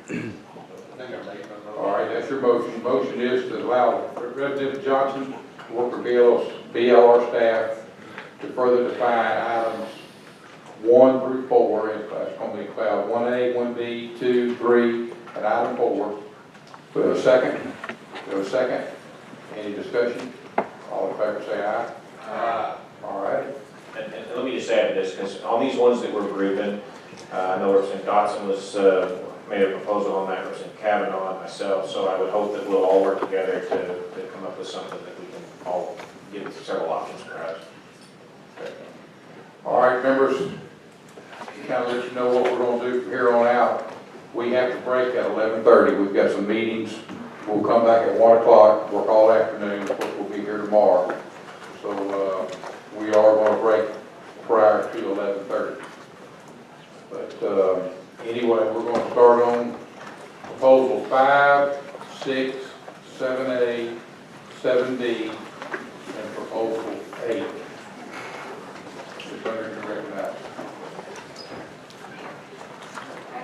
All right, that's your motion. Motion is to allow Representative Johnson to work with BLR staff to further define items 1 through 4, and that's going to be cloud 1A, 1B, 2, 3, and item 4. We have a second? We have a second? Any discussion? All in favor say aye. Aye. All right. And let me just add to this, because on these ones that we're grouping, I know Representative Dotson was made a proposal on that, Representative Kavanaugh and myself, so I would hope that we'll all work together to come up with something that we can all give several options perhaps. All right, members, kind of let you know what we're going to do from here on out. We have to break at 11:30. We've got some meetings. We'll come back at 1 o'clock, work all afternoon. Of course, we'll be here tomorrow. So we are going to break prior to 11:30. But anyway, we're going to start on proposal 5, 6, 7A, 7D, and proposal 8.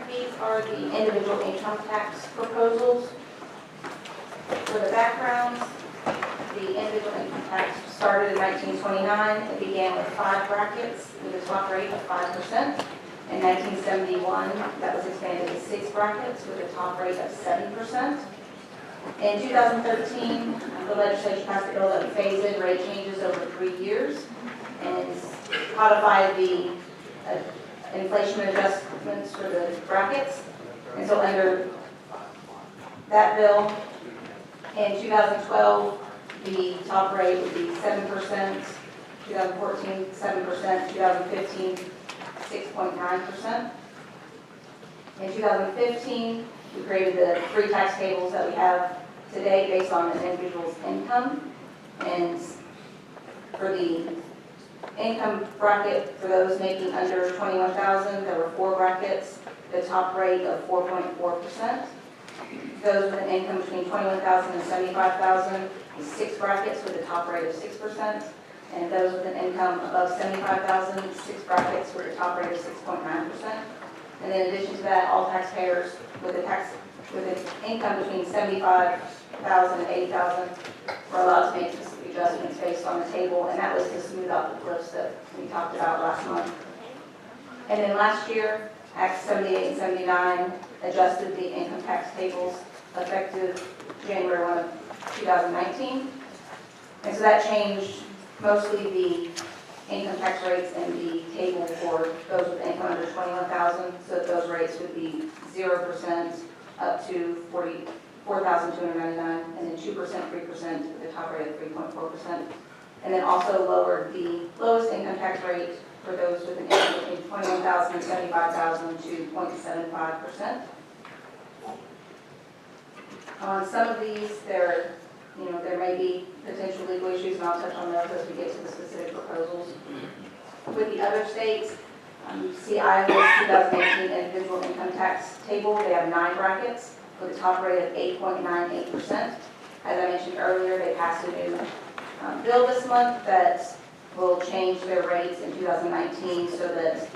These are the individual income tax proposals. For the background, the individual income tax started in 1929. It began with 5 brackets with a top rate of 5%. In 1971, that was expanded to 6 brackets with a top rate of 7%. In 2013, the legislature passed a bill that phased rate changes over 3 years and codified the inflation adjustments for the brackets. And so under that bill, in 2012, the top rate would be 7%, 2014, 7%, 2015, 6.9%. In 2015, we created the 3 tax tables that we have today based on an individual's income. And for the income bracket, for those making under $21,000, there were 4 brackets, the top rate of 4.4%. Those with an income between $21,000 and $75,000, 6 brackets with a top rate of 6%. And those with an income above $75,000, 6 brackets with a top rate of 6.9%. And in addition to that, all taxpayers with an income between $75,000 and $80,000 were allowed to make specific adjustments based on the table, and that was to smooth out the cliffs that we talked about last month. And then last year, Acts 78 and 79 adjusted the income tax tables effective January 1 of 2019. And so that changed mostly the income tax rates in the table for those with income under $21,000, so that those rates would be 0% up to $44,299, and then 2%, 3% with a top rate of 3.4%. And then also lowered the lowest income tax rate for those with an income between $21,000 and $75,000 to 0.75%. On some of these, there may be potential legal issues, and I'll touch on those as we get to the specific proposals. With the other states, see Iowa's 2018 individual income tax table. They have 9 brackets with a top rate of 8.98%. As I mentioned earlier, they passed a new bill this month that will change their rates in 2019 so that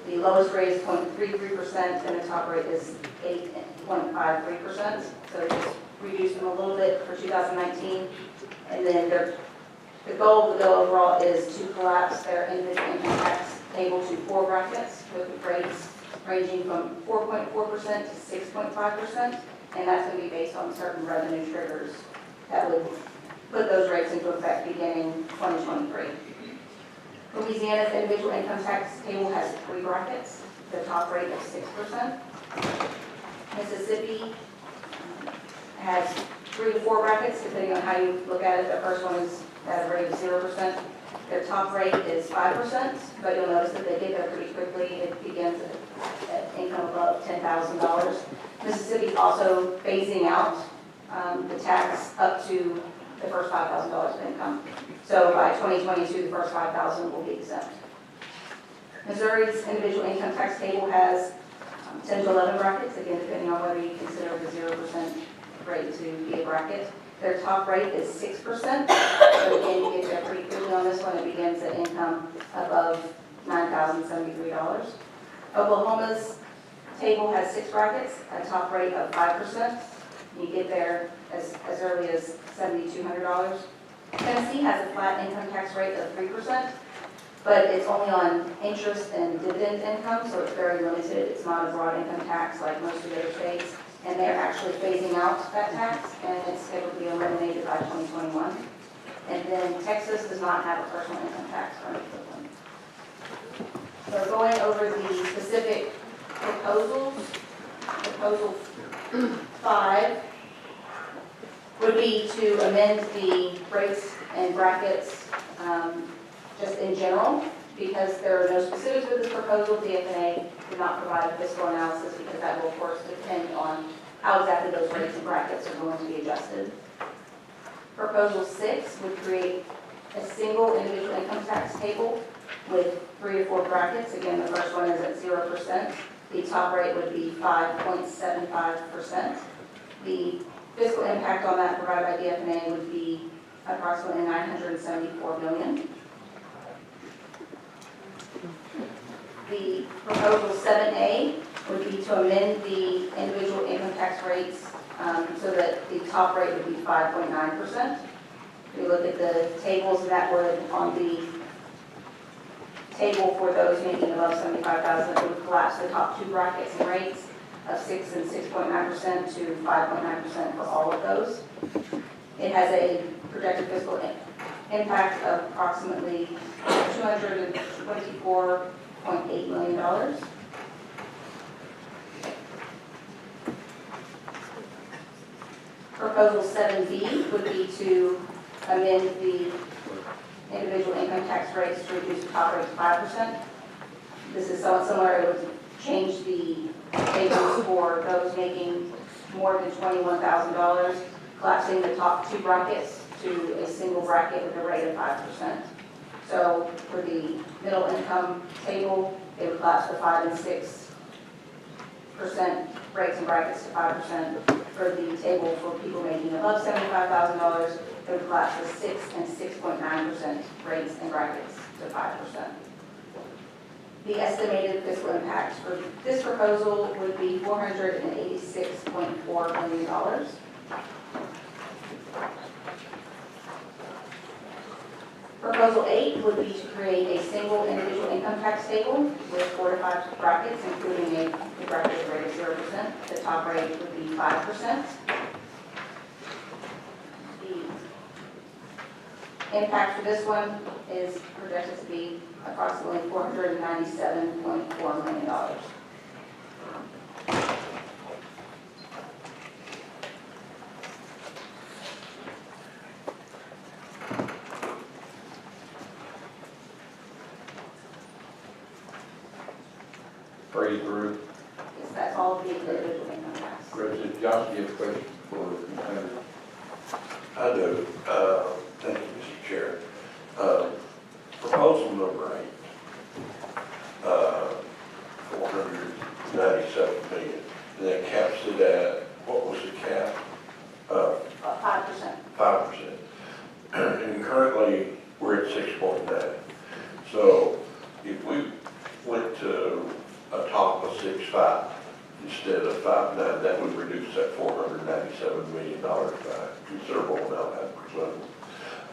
the lowest rate is 0.33% and the top rate is 8.53%. So they just reduced them a little bit for 2019. And then the goal of the bill overall is to collapse their individual income tax table to 4 brackets with rates ranging from 4.4% to 6.5%. And that's going to be based on certain revenue triggers that would put those rates into effect beginning 2023. Louisiana's individual income tax table has 3 brackets, the top rate of 6%. Mississippi has 3 to 4 brackets, depending on how you look at it. The first one is at a rate of 0%. Their top rate is 5%, but you'll notice that they get there pretty quickly. It begins at income above $10,000. Mississippi is also phasing out the tax up to the first $5,000 of income. So by 2022, the first $5,000 will be exempt. Missouri's individual income tax table has 10 to 11 brackets, again, depending on whether you consider the 0% rate to be a bracket. Their top rate is 6%, so again, you get there pretty quickly on this one. It begins at income above $9,073. Oklahoma's table has 6 brackets, a top rate of 5%. You get there as early as $7,200. Tennessee has a flat income tax rate of 3%, but it's only on interest and dividend income, so it's very limited. It's not a broad income tax like most of the other states, and they're actually phasing out that tax, and it's scheduled to be eliminated by 2021. And then Texas does not have a personal income tax or equivalent. So going over the specific proposals, Proposal 5 would be to amend the rates and brackets just in general, because there are no specifics with this proposal. The FNA did not provide a fiscal analysis because that will of course depend on how exactly those rates and brackets are going to be adjusted. Proposal 6 would create a single individual income tax table with 3 or 4 brackets. Again, the first one is at 0%. The top rate would be 5.75%. The fiscal impact on that provided by the FNA would be approximately $974 million. The proposal 7A would be to amend the individual income tax rates so that the top rate would be 5.9%. If you look at the tables, that would, on the table for those making above $75,000, it would collapse the top 2 brackets and rates of 6 and 6.9% to 5.9% for all of those. It has a projected fiscal impact of approximately $224.8 million. Proposal 7B would be to amend the individual income tax rates to reduce the top rate to 5%. This is somewhat similar. It would change the tables for those making more than $21,000, collapsing the top 2 brackets to a single bracket with a rate of 5%. So for the middle income table, it would collapse the 5 and 6% rates and brackets to 5%. For the table for people making above $75,000, it would collapse the 6 and 6.9% rates and brackets to 5%. The estimated fiscal impact for this proposal would be $486.4 million. Proposal 8 would be to create a single individual income tax table with 4 to 5 brackets, including a bracket rate of 0%. The top rate would be 5%. The impact for this one is projected to be approximately $497.4 million. Praise through. Yes, that's all of the individual income tax. Representative Johnson, you have a question for the contender? I do. Thank you, Mr. Chair. Proposal number 8, 497 million. And that caps it at, what was the cap? 5%. 5%. And currently, we're at 6.9. So if we went to a top of 6.5 instead of 5.9, that would reduce that $497 million by a considerable amount of percent.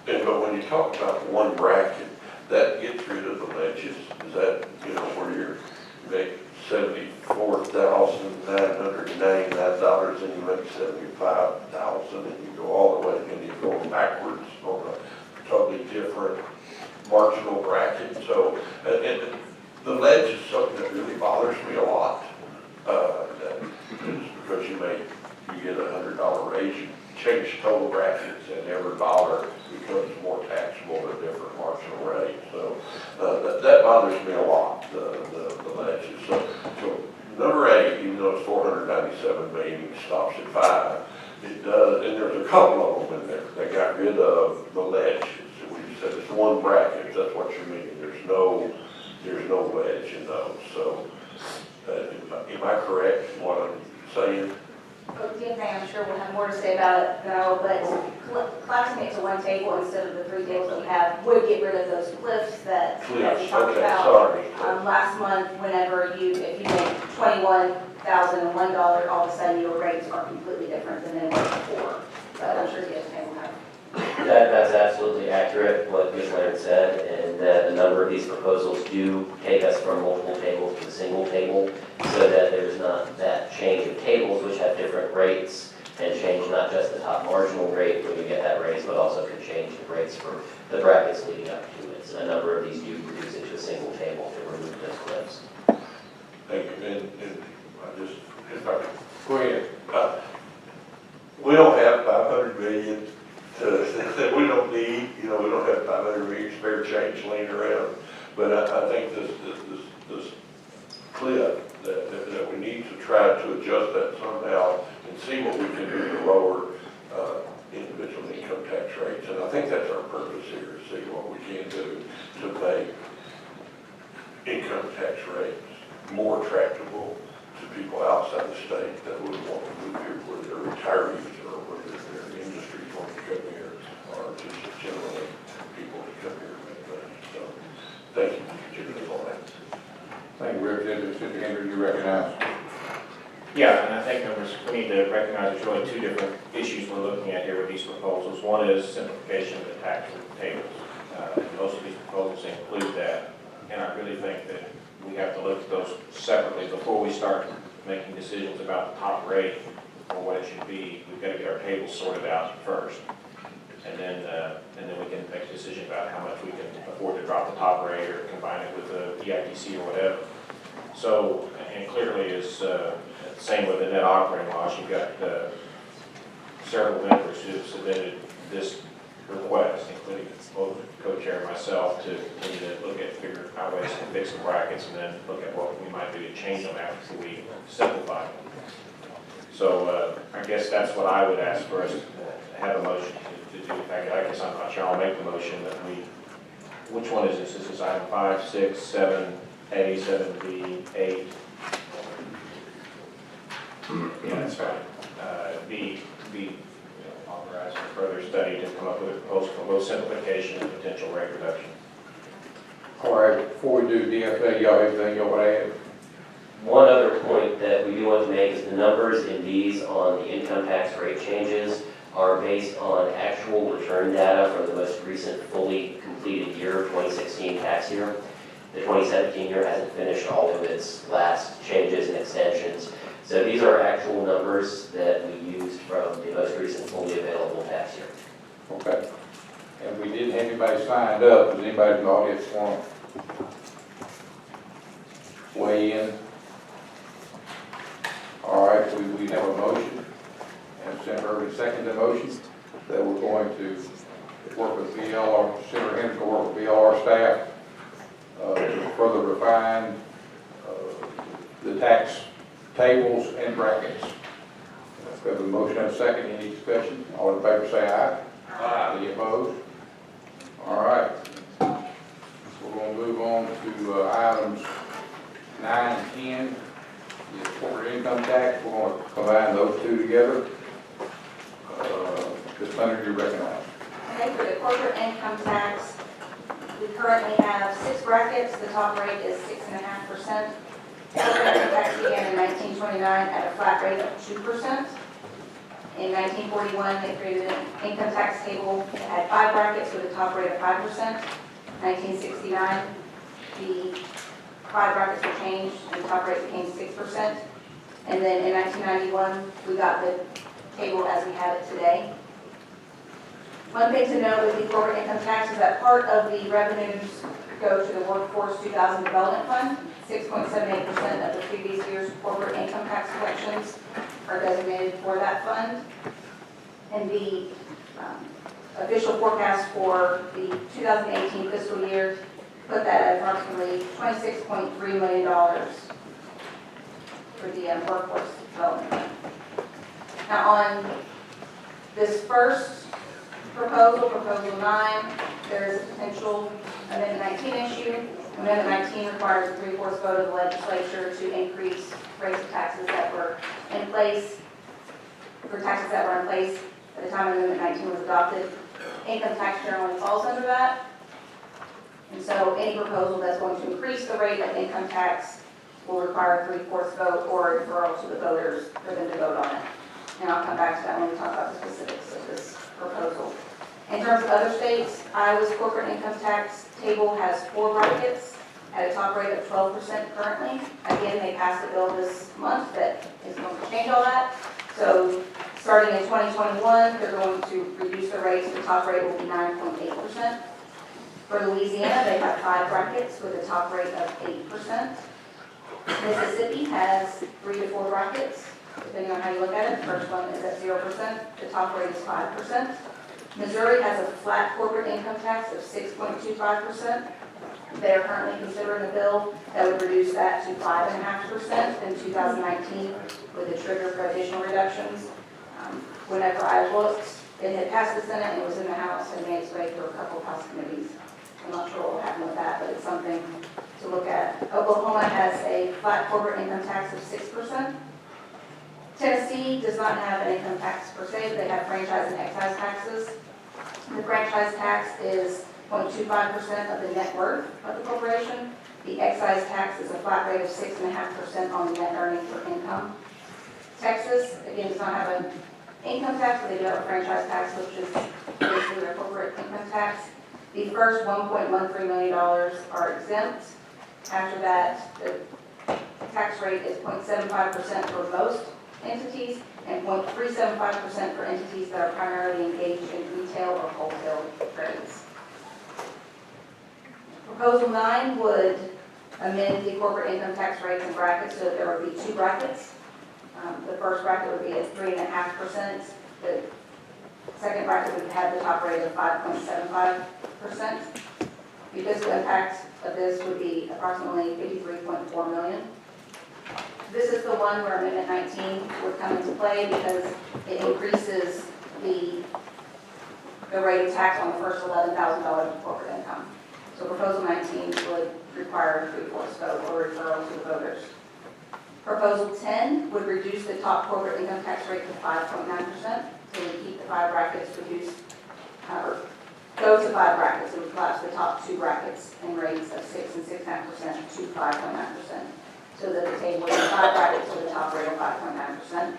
But when you talk about one bracket, that gets rid of the ledges. Is that, where you make $74,999 and you make $75,000 and you go all the way and you go backwards on a totally different marginal bracket. So, and the ledge is something that really bothers me a lot. Because you get a $100 raise, you change total brackets, and every dollar becomes more taxable at a different marginal rate. So that bothers me a lot, the ledges. So number 8, even though it's 497 million, it stops at 5. It does, and there's a couple of them in there. They got rid of the ledges. We said it's one bracket. That's what you mean. There's no wedge in those. So am I correct in what I'm saying? DFA, I'm sure will have more to say about it than I will, but collapsing it to one table instead of the three tables that we have would get rid of those cliffs that we Cliffs, talked okay, about. sorry. Last month, whenever if you make $21,001, all of a sudden your rates are completely different than they were before. But I'm sure DFA will have. That's absolutely accurate, what Ms. Leonard said, and that a number of these proposals do take us from multiple tables to a single table, so that there's not that change of tables which have different rates, and change not just the top marginal rate when you get that raise, but also could change the rates for the brackets leading up to it. So a number of these do reduce it to a single table to remove those cliffs. Thank you, and I just, if I could, Go ahead. we don't have 500 million that we don't need, we don't have 500 million spare change laying around. But I think this cliff, that we need to try to adjust that somehow and see what we can do to lower individual income tax rates. And I think that's our purpose here, is see what we can do to make income tax rates more attractable to people outside the state that would want to move here, whether they're retirees or whether their industries want to come here, or just generally people to come here and make money. So, thank you, Mr. Chairman, on that. Thank you, Representative. Mr. Henry, you recognize. Yeah, and I think we need to recognize there's really two different issues we're looking at here with these proposals. One is simplification of the tax tables. Most of these proposals include that, and I really think that we have to look at those separately before we start making decisions about the top rate or what it should be. We've got to get our tables sorted out first, and then we can make a decision about how much we can afford to drop the top rate or combine it with the EITC or whatever. So, and clearly is same with the net operating loss. You've got several members who have submitted this request, including both the co-chair and myself, to continue to look at figure out ways to fix the brackets and then look at what we might do to change them after we simplify them. So I guess that's what I would ask for us to have a motion to do. In fact, I guess I'm not sure I'll make the motion that we, which one is this? This is item 5, 6, 7, A, 7B, 8. Yeah, that's fine. B, authorize further study to come up with a proposal for both simplification and potential rate reduction. All right, before we do DFA, y'all have anything y'all want to add? One other point that we do want to make is the numbers in these on the income tax rate changes are based on actual return data from the most recent fully completed year, 2016 tax year. The 2017 year hasn't finished all of its last changes and extensions. So these are actual numbers that we used from the most recent fully available tax year. Okay. And we didn't have anybody signed up. Does anybody in the audience want to weigh in? All right, we have a motion, and Senator Irvin seconded the motion, that we're going to work with BLR, Senator Henry will work with BLR staff to further refine the tax tables and brackets. We have a motion and a second. Any discussion? All in favor say aye. Aye. Any opposed? All right. We're going to move on to items 9 and 10. The corporate income tax. We're going to combine those two together. Ms. Leonard, you recognize. Okay, for the corporate income tax, we currently have 6 brackets. The top rate is 6.5%. Corporate income tax began in 1929 at a flat rate of 2%. In 1941, they created an income tax table that had 5 brackets with a top rate of 5%. 1969, the 5 brackets were changed and the top rate became 6%. And then in 1991, we got the table as we have it today. One thing to note with the corporate income tax is that part of the revenues go to the Workforce 2000 Development Fund. 6.78% of the previous year's corporate income tax collections are designated for that fund. And the official forecast for the 2018 fiscal year put that at approximately $26.3 million for the Workforce Development Fund. Now on this first proposal, Proposal 9, there is a potential Amendment 19 issue. Amendment 19 requires a 3/4 vote of the legislature to increase rates of taxes that were in place for taxes that were in place at the time Amendment 19 was adopted. Income tax generally falls under that. And so any proposal that's going to increase the rate of income tax will require a 3/4 vote or a deferral to the voters for them to vote on it. And I'll come back to that when we talk about the specifics of this proposal. In terms of other states, Iowa's corporate income tax table has 4 brackets at a top rate of 12% currently. Again, they passed a bill this month that is going to change all that. So starting in 2021, they're going to reduce the rates. The top rate will be 9.8%. For Louisiana, they have 5 brackets with a top rate of 8%. Mississippi has 3 to 4 brackets, depending on how you look at it. The first one is at 0%. The top rate is 5%. Missouri has a flat corporate income tax of 6.25%. They are currently considering a bill that would reduce that to 5.5% in 2019 with a trigger for additional reductions. Whenever I looked, it had passed the Senate and it was in the House and made its way through a couple of House committees. I'm not sure what will happen with that, but it's something to look at. Oklahoma has a flat corporate income tax of 6%. Tennessee does not have an income tax per se, but they have franchise and excise taxes. The franchise tax is 0.25% of the net worth of the corporation. The excise tax is a flat rate of 6.5% on the net earnings for income. Texas, again, does not have an income tax, but they do have a franchise tax, which is basically their corporate income tax. The first $1.13 million are exempt. After that, the tax rate is 0.75% for most entities and 0.375% for entities that are primarily engaged in retail or wholesale trades. Proposal 9 would amend the corporate income tax rates and brackets so that there would be 2 brackets. The first bracket would be at 3.5%. The second bracket would have the top rate of 5.75%. The fiscal impact of this would be approximately $53.4 million. This is the one where Amendment 19 would come into play because it increases the rate of tax on the first $11,000 of corporate income. So Proposal 19 would require a 3/4 vote or referral to the voters. Proposal 10 would reduce the top corporate income tax rate to 5.9%. So we keep the 5 brackets reduced, or go to 5 brackets. It would collapse the top 2 brackets in rates of 6 and 6.5% to 5.9%. So that the table would be 5 brackets with a top rate of 5.9%.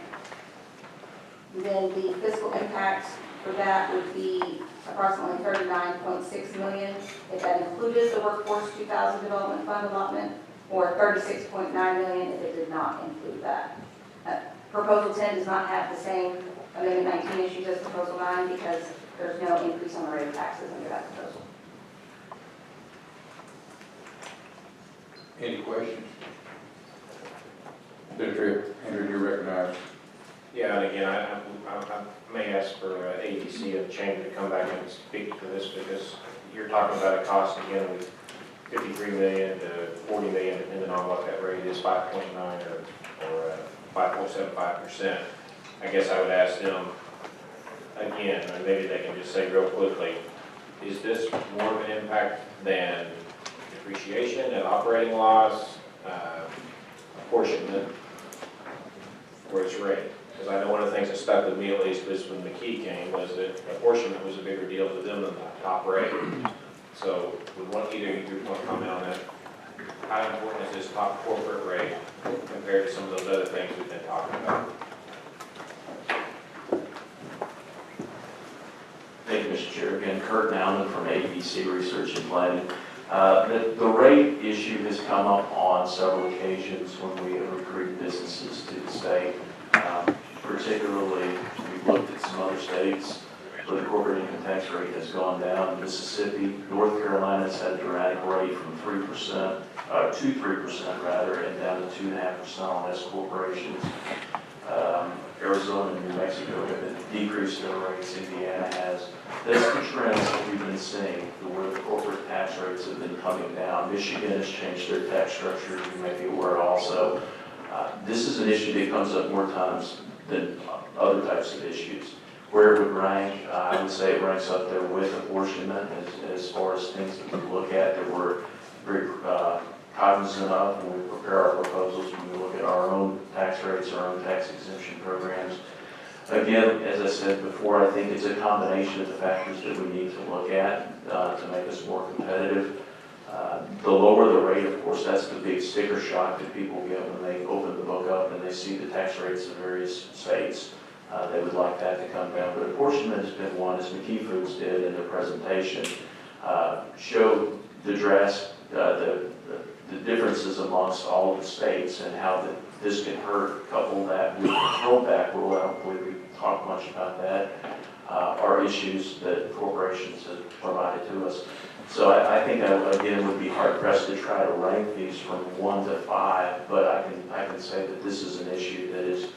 Then the fiscal impact for that would be approximately $39.6 million if that included the Workforce 2000 Development Fund allotment, or $36.9 million if it did not include that. Proposal 10 does not have the same Amendment 19 issues as Proposal 9 because there's no increase on the rate of taxes under that proposal. Any questions? Senator Andrew, you're recognized. Yeah, and again, I may ask for ABC of Chamber to come back and speak to this because you're talking about a cost again with $53 million to $40 million, depending on what that rate is, 5.9 or 5.75%. I guess I would ask them again, or maybe they can just say real quickly, is this more of an impact than depreciation and operating loss, apportionment, or its rate? Because I know one of the things that stuck with me at least was when McKee came was that apportionment was a bigger deal to them than the top rate. So would either of you want to comment on that? How important is this top corporate rate compared to some of those other things we've been talking about? Thank you, Mr. Chair. Again, Kurt Nauman from ABC Research and Planning. The rate issue has come up on several occasions when we have recruited businesses to the state. Particularly, we've looked at some other states where the corporate income tax rate has gone down. Mississippi, North Carolina's had a dramatic rate from 3%, to 3% rather, and down to 2.5% on S corporations. Arizona and New Mexico have decreased their rates. Indiana has. That's the trends that we've been seeing, where the corporate tax rates have been coming down. Michigan has changed their tax structure, you may be aware also. This is an issue that comes up more times than other types of issues. Where it would rank, I would say it ranks up there with apportionment as far as things that we look at that we're very cognizant of when we prepare our proposals, when we look at our own tax rates, our own tax exemption programs. Again, as I said before, I think it's a combination of the factors that we need to look at to make us more competitive. The lower the rate, of course, that's the big sticker shock that people get when they open the book up and they see the tax rates of various states. They would like that to come down, but apportionment has been one, as McKee Foods did in their presentation, showed the differences amongst all of the states and how this can hurt. Couple that with the rollback rule, I don't believe we talked much about that, are issues that corporations have provided to us. So I think I, again, would be hard pressed to try to rank these from 1 to 5, but I can say that this is an issue that is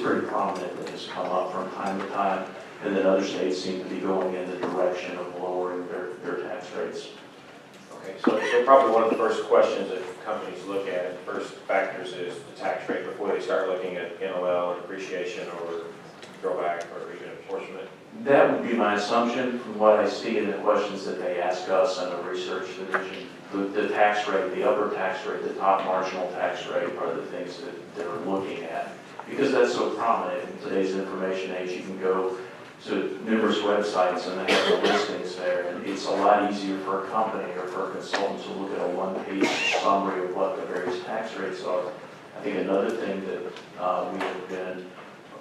pretty prominent, that has come up from time to time, and that other states seem to be going in the direction of lowering their tax rates. Okay, so probably one of the first questions that companies look at, and first factors, is the tax rate before they start looking at NOL or depreciation or throwback or even apportionment. That would be my assumption from what I see in the questions that they ask us in the research division. The tax rate, the upper tax rate, the top marginal tax rate are the things that they're looking at. Because that's so prominent in today's information age, you can go to numerous websites and they have the listings there, and it's a lot easier for a company or for a consultant to look at a one-page summary of what the various tax rates are. I think another thing that we have been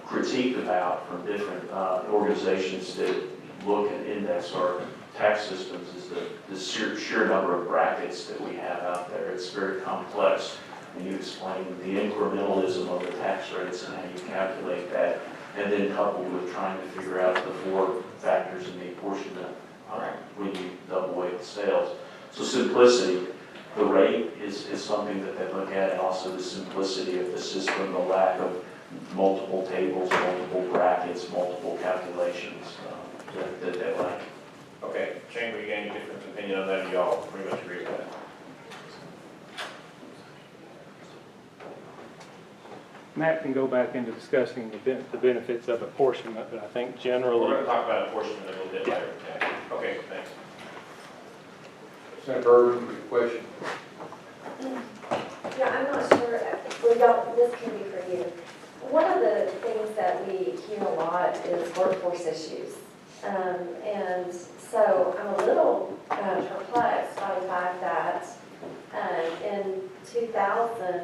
critiqued about from different organizations that look and index our tax systems is the sheer number of brackets that we have out there. It's very complex. And you explain the incrementalism of the tax rates and how you calculate that, and then coupled with trying to figure out the 4 factors in the apportionment when you double weight the sales. So simplicity, the rate is something that they look at, and also the simplicity of the system, the lack of multiple tables, multiple brackets, multiple calculations that they like. Okay, Chamber, you got any different opinion on that? You all pretty much agree with that? Matt can go back into discussing the benefits of apportionment, but I think We're generally, going to talk about apportionment a little bit later. Okay, thanks. Senator Irvin, your question? Yeah, I'm not sure, well, y'all, this can be for you. One of the things that we hear a lot is workforce issues. And so I'm a little perplexed by the fact that in 2000,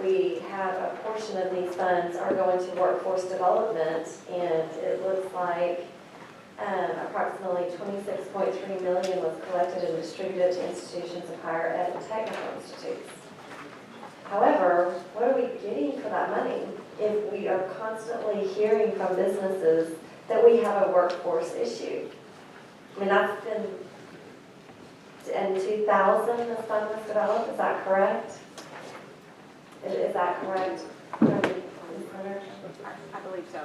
we have a portion of these funds are going to workforce development, and it looks like approximately $26.3 million was collected and distributed to institutions of higher ed and technical institutes. However, what are we getting for that money if we are constantly hearing from businesses that we have a workforce issue? I mean, that's been, in 2000 this fund was developed, is that correct? Is that correct? I believe so.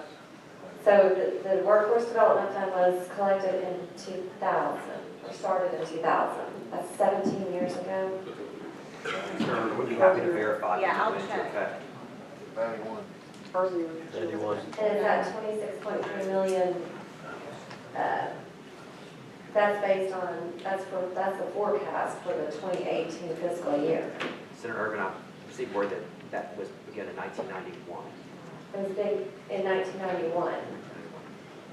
So the workforce development fund was collected in 2000, or started in 2000. That's 17 years ago. Would be happy to verify. Yeah, I'll that it's check. okay. And is that 26.3 million, that's based on, that's the forecast for the 2018 fiscal year. Senator Irvin, I received word that was begun in 1991. It was big in 1991.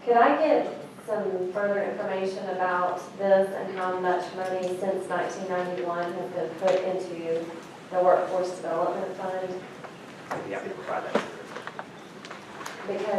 Could I get some further information about this and how much money since 1991 has been put into the Workforce Development Fund? I'd be happy to provide that. Because